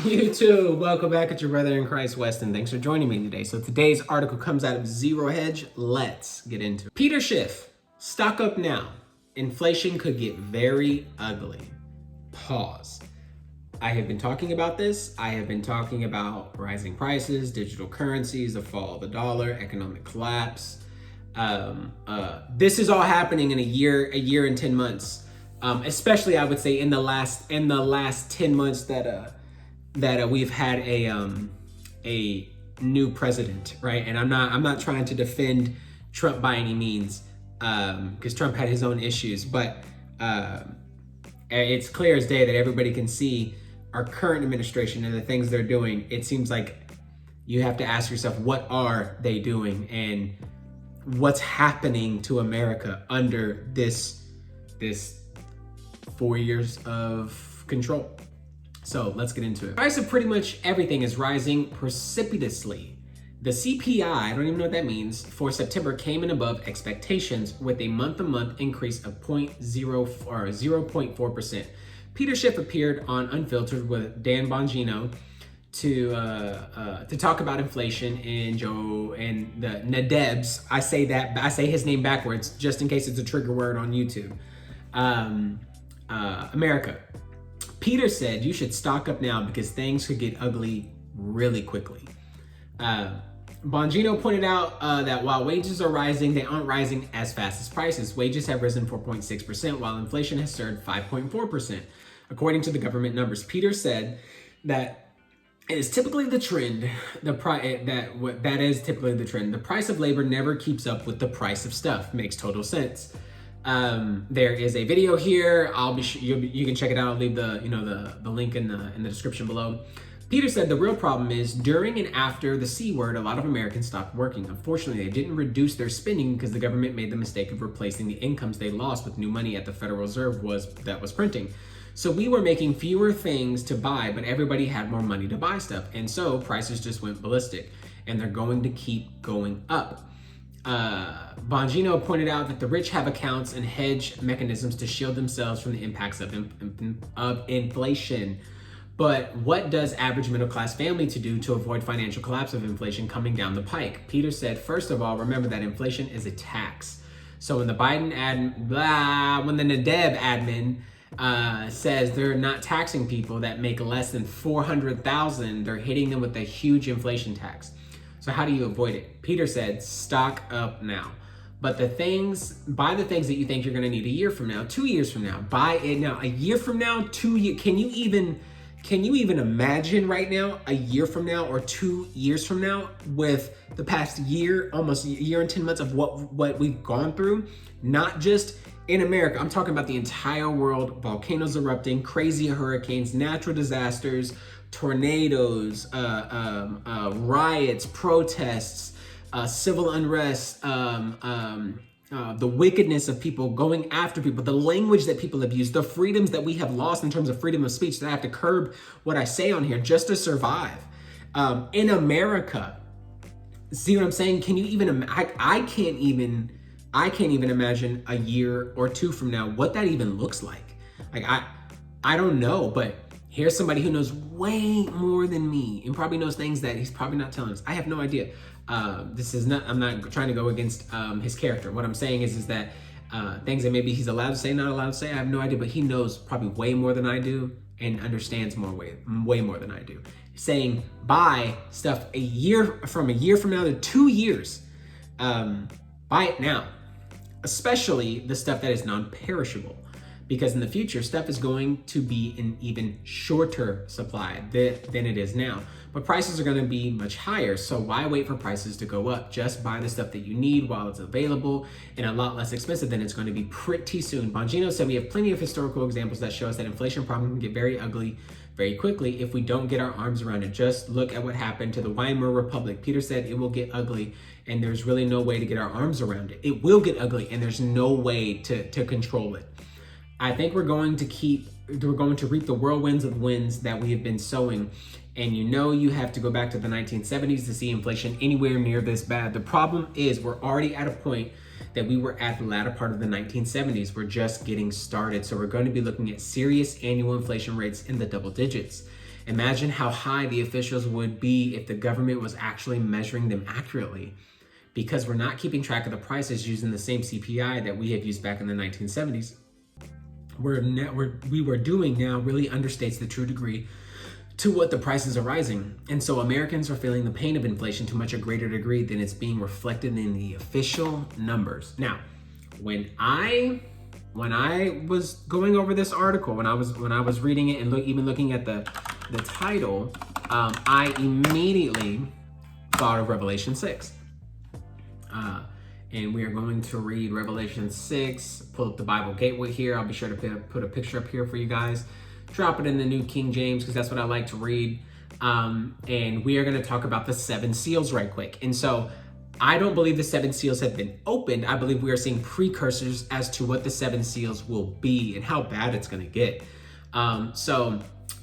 You too. Welcome back. It's your brother in Christ, Weston. Thanks for joining me today. So today's article comes out of Zero Hedge. Let's get into it. Peter Schiff, stock up now. Inflation could get very ugly. Pause. I have been talking about this. I have been talking about rising prices, digital currencies, the fall of the dollar, economic collapse. This is all happening in a year and 10 months. Especially I would say in the last 10 months that we've had a new president, right? And I'm not trying to defend Trump by any means, because Trump had his own issues, but it's clear as day that everybody can see our current administration and the things they're doing. It seems like you have to ask yourself, what are they doing and what's happening to America under this 4 years of control? So let's get into it. The price of pretty much everything is rising precipitously. The CPI, I don't even know what that means, for September came in above expectations with a month-to-month increase of 0.4%. Peter Schiff appeared on Unfiltered with Dan Bongino to talk about inflation and the Nadebs. I say his name backwards just in case it's a trigger word on YouTube. America. Peter said you should stock up now because things could get ugly really quickly. Bongino pointed out that while wages are rising, they aren't rising as fast as prices. Wages have risen 4.6%, while inflation has surged 5.4%, according to the government numbers. Peter said that it is typically the trend. That is typically the trend. The price of labor never keeps up with the price of stuff. Makes total sense. There is a video here. You can check it out. I'll leave the link in the description below. Peter said the real problem is during and after the C word, a lot of Americans stopped working. Unfortunately, they didn't reduce their spending because the government made the mistake of replacing the incomes they lost with new money at the Federal Reserve that was printing. So we were making fewer things to buy, but everybody had more money to buy stuff. And so prices just went ballistic, and they're going to keep going up. Bongino pointed out that the rich have accounts and hedge mechanisms to shield themselves from the impacts of inflation. But what does average middle class family to do to avoid financial collapse of inflation coming down the pike? Peter said, first of all, remember that inflation is a tax. So when the Nadeb admin says they're not taxing people that make less than $400,000, they're hitting them with a huge inflation tax. So how do you avoid it? Peter said, stock up now. But buy the things that you think you're gonna need a year from now, 2 years from now. Buy it now. A year from now, 2 years. Can you even imagine right now, a year from now or 2 years from now, with the past year, almost a year and 10 months of what we've gone through? Not just in America, I'm talking about the entire world, volcanoes erupting, crazy hurricanes, natural disasters, tornadoes, riots, protests, civil unrest, the wickedness of people going after people, the language that people have used, the freedoms that we have lost in terms of freedom of speech, that I have to curb what I say on here just to survive. In America, see what I'm saying? Can you even, I can't even imagine a year or two from now what that even looks like. Like, I don't know, but here's somebody who knows way more than me and probably knows things that he's probably not telling us. I have no idea. I'm not trying to go against his character. What I'm saying is that things that maybe he's allowed to say, not allowed to say, I have no idea, but he knows probably way more than I do and understands way more than I do. Saying buy stuff a year from now to 2 years. Buy it now, especially the stuff that is non-perishable. Because in the future, stuff is going to be in even shorter supply than it is now. But prices are gonna be much higher, so why wait for prices to go up? Just buy the stuff that you need while it's available and a lot less expensive than it's gonna be pretty soon. Bongino said we have plenty of historical examples that show us that inflation problem can get very ugly very quickly if we don't get our arms around it. Just look at what happened to the Weimar Republic. Peter said it will get ugly and there's really no way to get our arms around it. It will get ugly and there's no way to control it. I think we're going to reap the whirlwinds of winds that we have been sowing. And you have to go back to the 1970s to see inflation anywhere near this bad. The problem is we're already at a point that we were at the latter part of the 1970s. We're just getting started. So we're going to be looking at serious annual inflation rates in the double digits. Imagine how high the officials would be if the government was actually measuring them accurately. Because we're not keeping track of the prices using the same CPI that we had used back in the 1970s, we were doing now really understates the true degree to what the prices are rising. And so Americans are feeling the pain of inflation to much a greater degree than it's being reflected in the official numbers. Now, when I was going over this article, when I was reading it and even looking at the title, I immediately thought of Revelation 6. And we are going to read Revelation 6, pull up the Bible Gateway here. I'll be sure to put a picture up here for you guys. Drop it in the New King James because that's what I like to read. And we are going to talk about the 7 seals right quick. And so I don't believe the 7 seals have been opened. I believe we are seeing precursors as to what the 7 seals will be and how bad it's going to get. So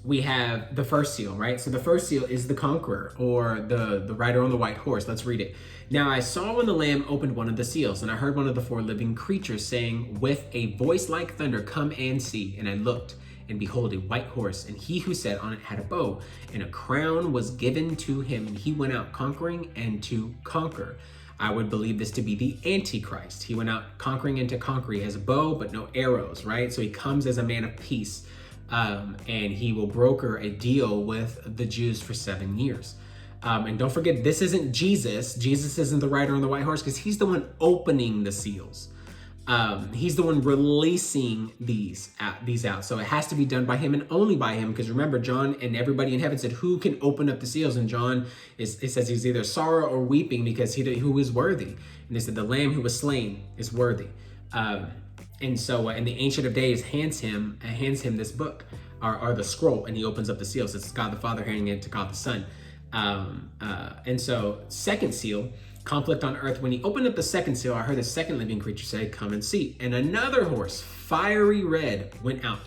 we have the first seal, right? So the first seal is the Conqueror, or the rider on the white horse. Let's read it. Now I saw when the Lamb opened one of the seals, and I heard one of the 4 living creatures saying with a voice like thunder, "Come and see." And I looked, and behold, a white horse, and he who sat on it had a bow, and a crown was given to him, and he went out conquering and to conquer. I would believe this to be the Antichrist. He went out conquering and to conquer. He has a bow, but no arrows, right? So he comes as a man of peace. And he will broker a deal with the Jews for 7 years. And don't forget, this isn't Jesus. Jesus isn't the rider on the white horse because he's the one opening the seals. He's the one releasing these out. So it has to be done by him and only by him, because remember, John and everybody in heaven said, who can open up the seals? And John, it says he's either sorrow or weeping because who is worthy. And they said the Lamb who was slain is worthy. And so, and the Ancient of Days hands him this book, or the scroll, and he opens up the seals. It's God the Father handing it to God the Son. And so, second seal, conflict on earth. When he opened up the second seal, I heard the second living creature say, "Come and see." And another horse, fiery red, went out,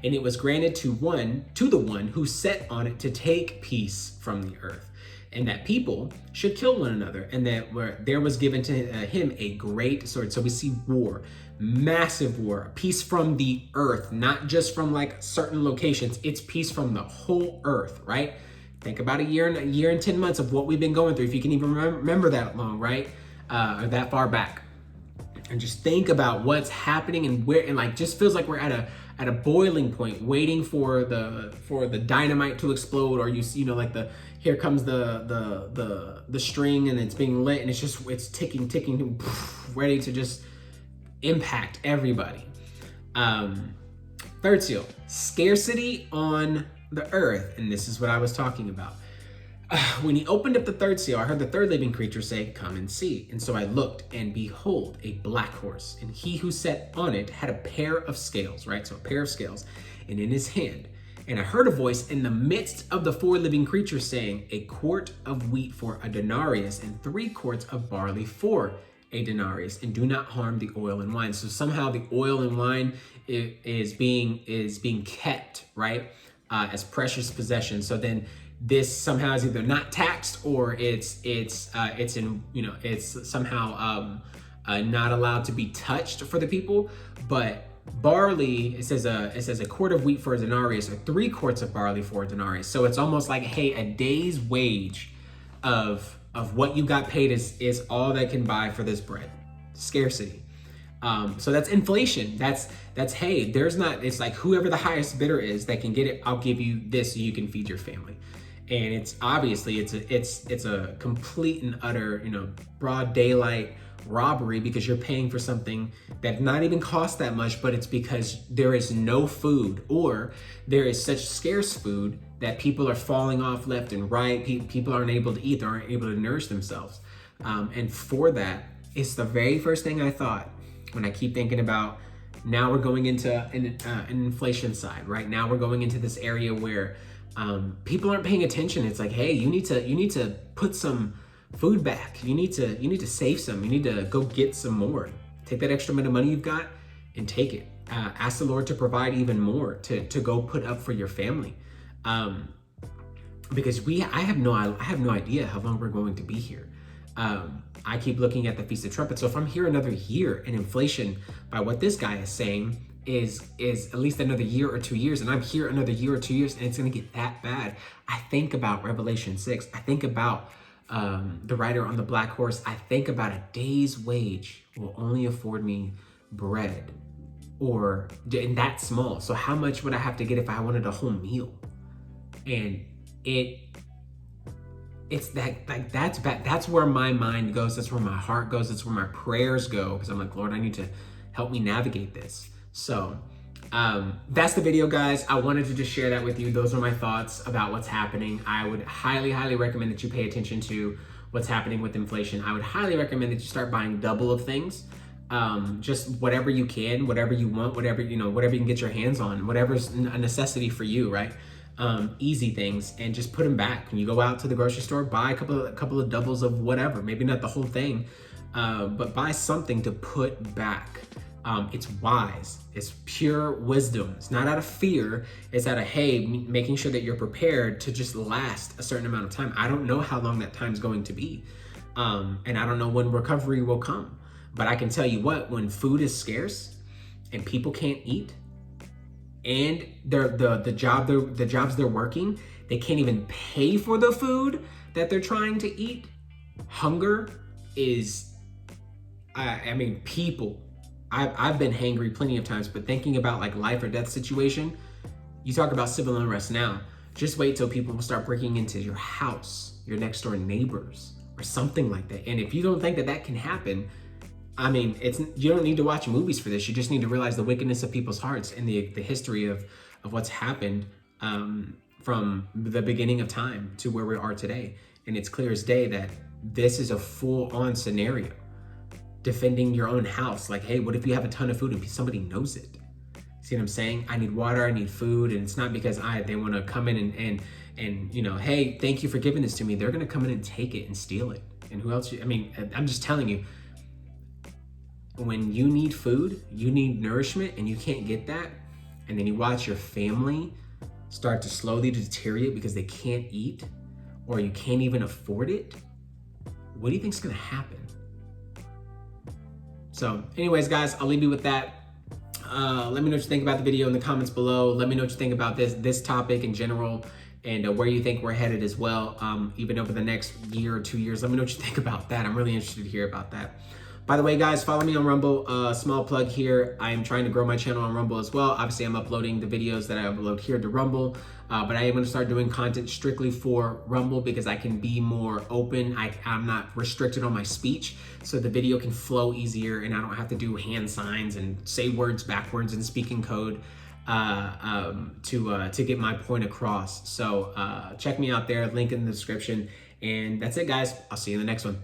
and it was granted to the one who sat on it to take peace from the earth, and that people should kill one another, and that there was given to him a great sword. So we see war, massive war, peace from the earth, not just from like certain locations. It's peace from the whole earth, right? Think about a year and 10 months of what we've been going through, if you can even remember that long, right? Or that far back. And just think about what's happening and where, and like just feels like we're at a boiling point, waiting for the dynamite to explode, or you know, like here comes the string and it's being lit, and it's ticking, ready to just impact everybody. Third seal, scarcity on the earth, and this is what I was talking about. When he opened up the third seal, I heard the third living creature say, "Come and see." And so I looked, and behold, a black horse, and he who sat on it had a pair of scales, right? So a pair of scales, and in his hand. And I heard a voice in the midst of the 4 living creatures saying, "A quart of wheat for a denarius, and 3 quarts of barley for a denarius, and do not harm the oil and wine." So somehow the oil and wine is being kept, right, as precious possession. So then this somehow is either not taxed, or it's somehow not allowed to be touched for the people. But barley, it says a quart of wheat for a denarius, or 3 quarts of barley for a denarius. So it's almost like, hey, a day's wage of what you got paid is all that can buy for this bread. Scarcity. So that's inflation. That's hey, it's like whoever the highest bidder is that can get it, I'll give you this so you can feed your family. And it's obviously it's a complete and utter, broad daylight robbery, because you're paying for something that not even costs that much, but it's because there is no food, or there is such scarce food that people are falling off left and right. People aren't able to eat, they aren't able to nourish themselves. And for that, it's the very first thing I thought when I keep thinking about, now we're going into an inflation side, right? Now we're going into this area where people aren't paying attention. It's like, hey, you need to put some food back. You need to save some. You need to go get some more. Take that extra bit of money you've got and take it. Ask the Lord to provide even more to go put up for your family. Because I have no idea how long we're going to be here. I keep looking at the Feast of Trumpets. So if I'm here another year and inflation, by what this guy is saying, is at least another year or 2 years, and I'm here another year or 2 years, and it's gonna get that bad. I think about Revelation 6. I think about the rider on the black horse. I think about a day's wage will only afford me bread, and that's small. So how much would I have to get if I wanted a whole meal? And it's that, like, that's bad. That's where my mind goes. That's where my heart goes. That's where my prayers go. Because I'm like, Lord, I need to help me navigate this. So that's the video, guys. I wanted to just share that with you. Those are my thoughts about what's happening. I would highly, highly recommend that you pay attention to what's happening with inflation. I would highly recommend that you start buying double of things. Just whatever you can, whatever you want, whatever you can get your hands on, whatever's a necessity for you, right? Easy things, and just put them back. When you go out to the grocery store, buy a couple of doubles of whatever, maybe not the whole thing, but buy something to put back. It's wise. It's pure wisdom. It's not out of fear. It's out of, hey, making sure that you're prepared to just last a certain amount of time. I don't know how long that time's going to be. And I don't know when recovery will come. But I can tell you what, when food is scarce and people can't eat, and the jobs they're working, they can't even pay for the food that they're trying to eat. Hunger is, people. I've been hangry plenty of times, but thinking about like life or death situation, you talk about civil unrest now. Just wait till people will start breaking into your house, your next door neighbors, or something like that. And if you don't think that that can happen, you don't need to watch movies for this. You just need to realize the wickedness of people's hearts and the history of what's happened from the beginning of time to where we are today. And it's clear as day that this is a full-on scenario. Defending your own house. Like, hey, what if you have a ton of food and somebody knows it? See what I'm saying? I need water, I need food, and it's not because they want to come in and hey, thank you for giving this to me. They're gonna come in and take it and steal it. And who else? I'm just telling you, when you need food, you need nourishment, and you can't get that, and then you watch your family start to slowly deteriorate because they can't eat, or you can't even afford it, what do you think's gonna happen? So anyways, guys, I'll leave you with that. Let me know what you think about the video in the comments below. Let me know what you think about this topic in general, and where you think we're headed as well, even over the next year or 2 years. Let me know what you think about that. I'm really interested to hear about that. By the way, guys, follow me on Rumble. Small plug here. I am trying to grow my channel on Rumble as well. Obviously, I'm uploading the videos that I upload here to Rumble, but I am going to start doing content strictly for Rumble because I can be more open. I'm not restricted on my speech, so the video can flow easier, and I don't have to do hand signs and say words backwards and speak in code to get my point across. So check me out there. Link in the description. And that's it, guys. I'll see you in the next one.